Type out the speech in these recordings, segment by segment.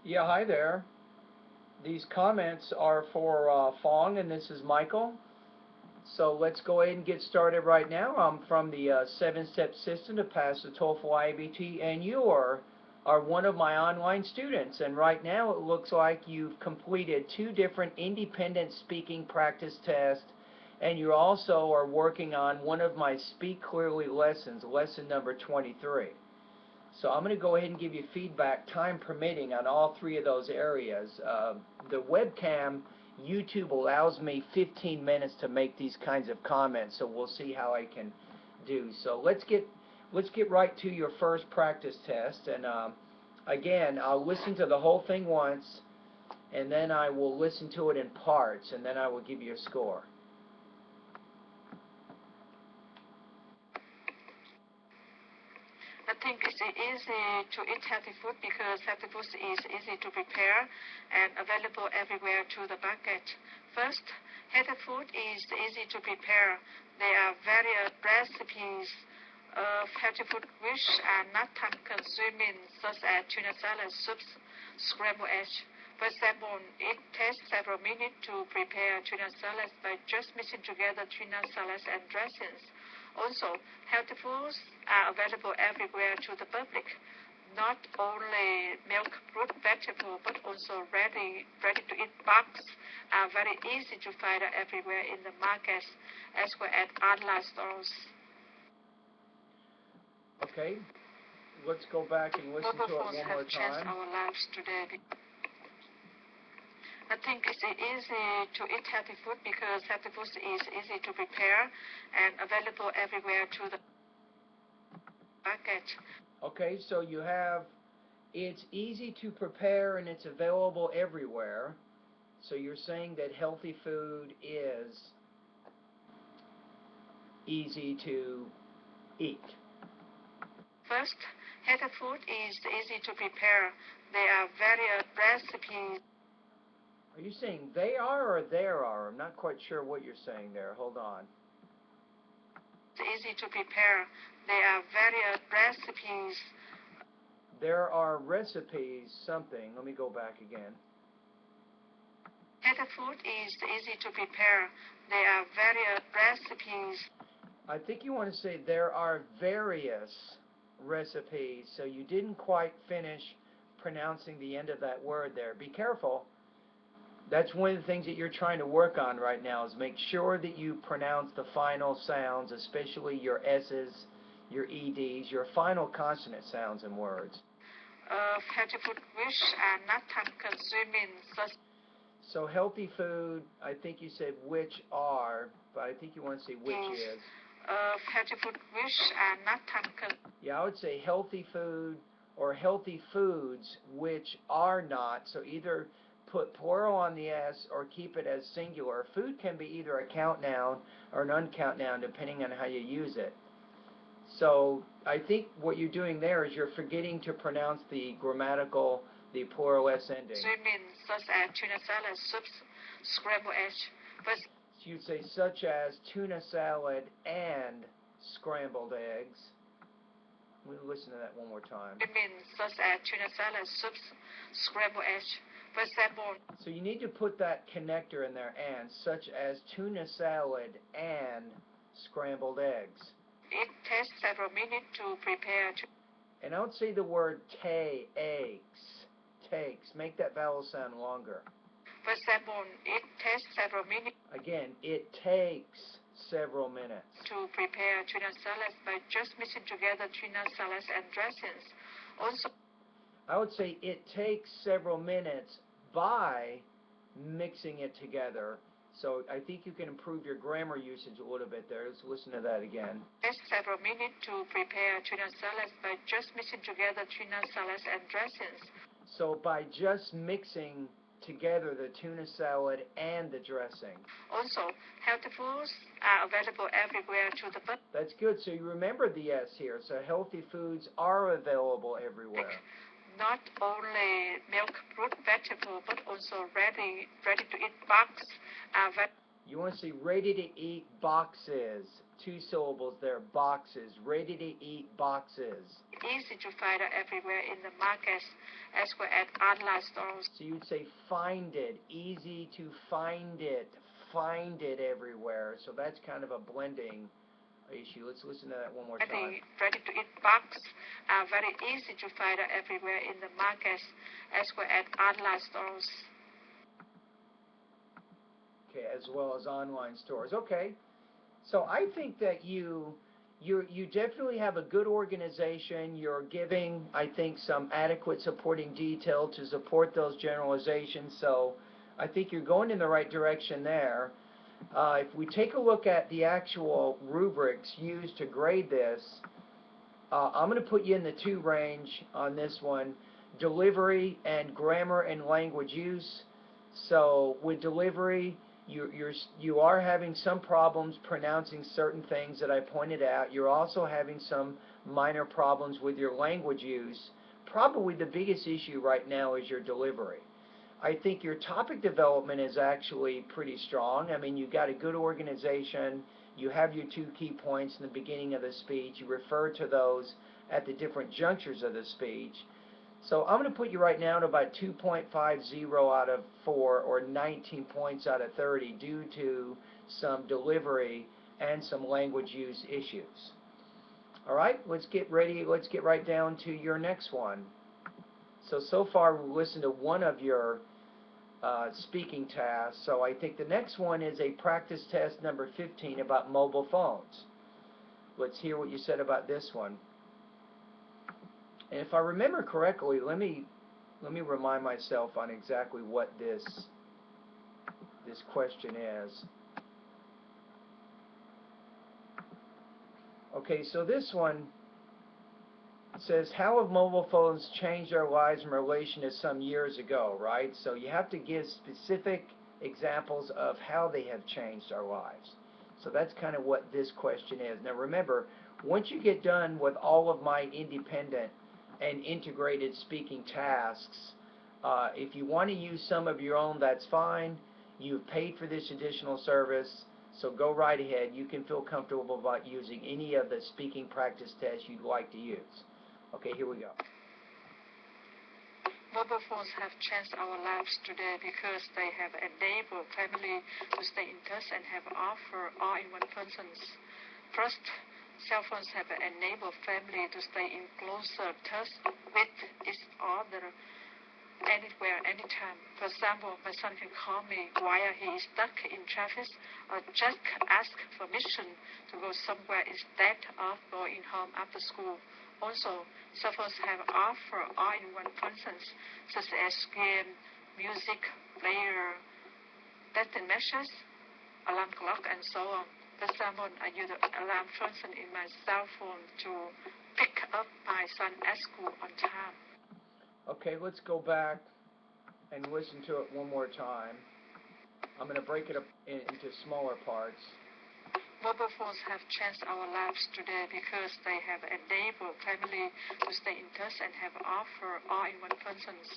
Yeah, hi there. These comments are for Fong, and this is Michael. So let's go ahead and get started right now. I'm from the 7-step system to pass the TOEFL IBT, and you are one of my online students. And right now it looks like you've completed two different independent speaking practice tests, and you also are working on one of my Speak Clearly lessons, lesson number 23. So I'm going to go ahead and give you feedback, time permitting, on all three of those areas. The webcam, YouTube allows me 15 minutes to make these kinds of comments, so we'll see how I can do. So let's get right to your first practice test. And again, I'll listen to the whole thing once, and then I will listen to it in parts, and then I will give you a score. I think it's easy to eat healthy food because healthy food is easy to prepare and available everywhere to the market. First, healthy food is easy to prepare. There are various recipes of healthy food which are not time-consuming, such as tuna salad, soups, scrambled eggs. For example, it takes several minutes to prepare tuna salads by just mixing together tuna salads and dressings. Also, healthy foods are available everywhere to the public. Not only milk, fruit, vegetable, but also ready-to-eat boxes are very easy to find everywhere in the markets as well as online stores. Okay, let's go back and listen Mobile to it phones one more have changed time. our lives today. I think it's easy to eat healthy food because healthy food is easy to prepare and available everywhere to the market. Okay, so you have it's easy to prepare and it's available everywhere. So you're saying that healthy food is easy to eat. First, healthy food is easy to prepare. There are various recipes. Are you saying they are or there are? I'm not quite sure what you're saying there. Hold on. It's easy to prepare. There are various recipes. There are recipes, something. Let me go back again. Healthy food is easy to prepare. There are various recipes. I think you want to say there are various recipes, so you didn't quite finish pronouncing the end of that word there. Be careful. That's one of the things that you're trying to work on right now, is make sure that you pronounce the final sounds, especially your S's, your EDs, your final consonant sounds in words. Healthy food which are not time-consuming, such. So healthy food, I think you said which are, but I think you want to say which is. Healthy food which are not time-consuming. Yeah, I would say healthy food or healthy foods which are not. So either put plural on the S or keep it as singular. Food can be either a count noun or an uncount noun depending on how you use it. So I think what you're doing there is you're forgetting to pronounce the plural S ending. Swimming, such as tuna salad, soups, scrambled eggs. But So you'd say such as tuna salad and scrambled eggs. We'll listen to that one more time. swimming, such as tuna salad, soups, scrambled eggs. For example, so you need to put that connector in there, and, such as tuna salad and scrambled eggs. It takes several minutes to prepare. And I would say the word takes. Make that vowel sound longer. For example, it takes several minutes. Again, it takes several minutes to prepare tuna salads by just mixing together tuna salads and dressings. Also, I would say it takes several minutes by mixing it together. So I think you can improve your grammar usage a little bit there. Let's listen to that again. It takes several minutes to prepare tuna salads by just mixing together tuna salads and dressings. So by just mixing together the tuna salad and the dressing. Also, healthy foods are available everywhere to the public. That's good. So you remember the S here. So healthy foods are available everywhere. Not only milk, fruit, vegetable, but also ready-to-eat boxes are You want to say ready-to-eat boxes. 2 syllables there, boxes, ready to eat boxes. Easy to find everywhere in the markets as well as online stores. So you would say find it, easy to find it everywhere. So that's kind of a blending issue. Let's listen to that one more time. Ready to eat boxes are very easy to find everywhere in the markets as well as online stores. Okay, as well as online stores. Okay. So I think that you definitely have a good organization. You're giving, I think, some adequate supporting detail to support those generalizations. So I think you're going in the right direction there. If we take a look at the actual rubrics used to grade this, I'm going to put you in the 2 range on this one, delivery and grammar and language use. So with delivery, you are having some problems pronouncing certain things that I pointed out. You're also having some minor problems with your language use. Probably the biggest issue right now is your delivery. I think your topic development is actually pretty strong. I mean, you've got a good organization. You have your 2 key points in the beginning of the speech. You refer to those at the different junctures of the speech. So I'm going to put you right now at about 2.50 out of 4, or 19 points out of 30, due to some delivery and some language use issues. All right, let's get ready. Let's get right down to your next one. So far we've listened to one of your speaking tasks. So I think the next one is a practice test number 15 about mobile phones. Let's hear what you said about this one. And if I remember correctly, let me remind myself on exactly what this question is. Okay, so this one says, how have mobile phones changed our lives in relation to some years ago, right? So you have to give specific examples of how they have changed our lives. So that's kind of what this question is. Now remember, once you get done with all of my independent and integrated speaking tasks, if you want to use some of your own, that's fine. You've paid for this additional service, so go right ahead. You can feel comfortable about using any of the speaking practice tests you'd like to use. Okay, here we go. Mobile phones have changed our lives today because they have enabled family to stay in touch and have offered all-in-one functions. First, cell phones have enabled family to stay in closer touch with each other anywhere, anytime. For example, my son can call me while he is stuck in traffic, or just ask permission to go somewhere instead of going home after school. Also, cell phones have offered all-in-one functions such as game, music, player, text messages, alarm clock, and so on. For example, I use the alarm function in my cell phone to pick up my son at school on time. Okay, let's go back and listen to it one more time. I'm going to break it up into smaller parts. Mobile phones have changed our lives today because they have enabled family to stay in touch and have offered all-in-one functions.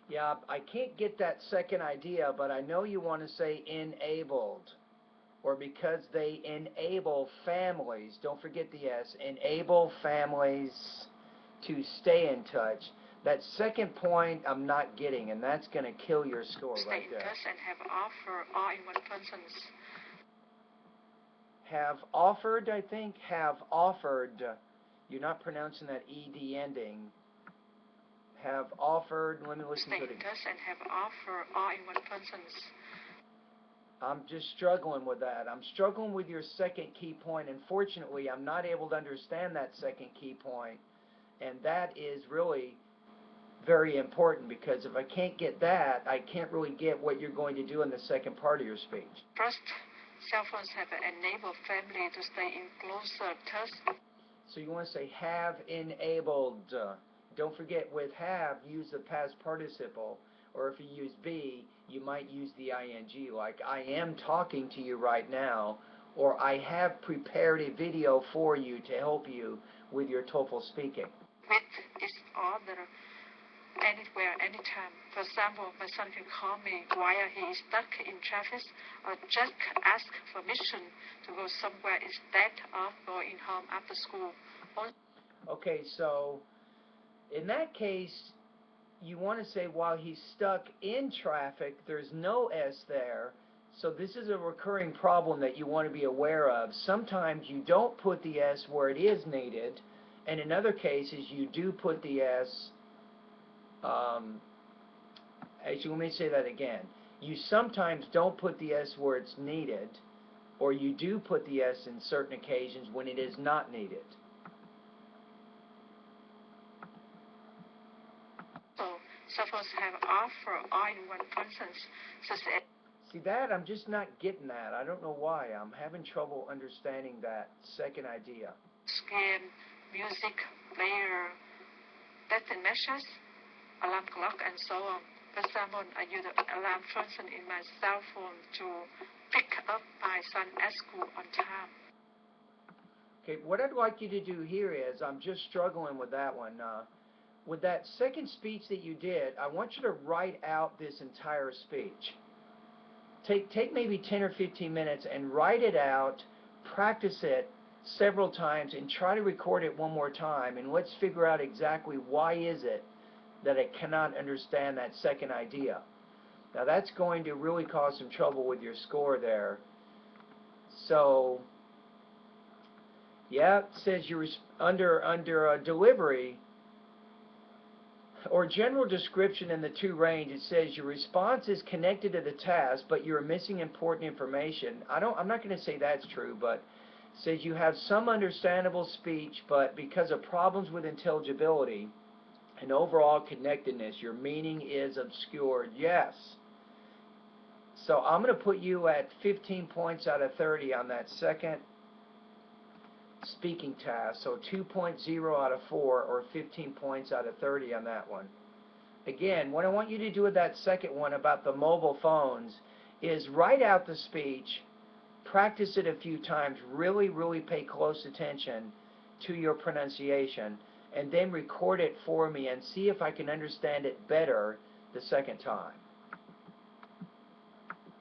Yeah, I can't get that second idea, but I know you want to say enabled, or because they enable families, don't forget the S, enable families to stay in touch. That second point I'm not getting, and that's going to kill your score right there. Stay in touch and have offered all-in-one functions. Have offered, I think. Have offered. You're not pronouncing that ED ending. Have offered. Let me listen to it again. Stay in touch and have offered all-in-one functions. I'm just struggling with that. I'm struggling with your second key point. Unfortunately, I'm not able to understand that second key point. And that is really very important, because if I can't get that, I can't really get what you're going to do in the second part of your speech. First, cell phones have enabled family to stay in closer touch. So you want to say have enabled. Don't forget, with have, use the past participle. Or if you use be, you might use the ing, like I am talking to you right now, or I have prepared a video for you to help you with your TOEFL speaking. With each other anywhere, anytime. For example, my son can call me while he is stuck in traffic or just ask permission to go somewhere instead of going home after school. Okay, so in that case, you want to say while he's stuck in traffic, there's no S there. So this is a recurring problem that you want to be aware of. Sometimes you don't put the S where it is needed, and in other cases you do put the S. Actually, let me say that again. You sometimes don't put the S where it's needed, or you do put the S in certain occasions when it is not needed. So suppose have offer all in one sentence. So See that? I'm just not getting that. I don't know why. I'm having trouble understanding that second idea. game, music, player, destination measures, alarm clock, and so on. For example, I use the alarm function in my cell phone to pick up my son at school on time. Okay, what I'd like you to do here is, I'm just struggling with that one. With that second speech that you did, I want you to write out this entire speech. Take maybe 10 or 15 minutes and write it out, practice it several times, and try to record it one more time, and let's figure out exactly why is it that it cannot understand that second idea. Now that's going to really cause some trouble with your score there. So yeah, it says you're under delivery or general description in the to range. It says your response is connected to the task, but you're missing important information. I'm not going to say that's true, but it says you have some understandable speech, but because of problems with intelligibility and overall connectedness, your meaning is obscured. Yes. So I'm going to put you at 15 points out of 30 on that second speaking task. So 2.0 out of 4, or 15 points out of 30 on that one. Again, what I want you to do with that second one about the mobile phones is write out the speech, practice it a few times, really, really pay close attention to your pronunciation, and then record it for me and see if I can understand it better the second time.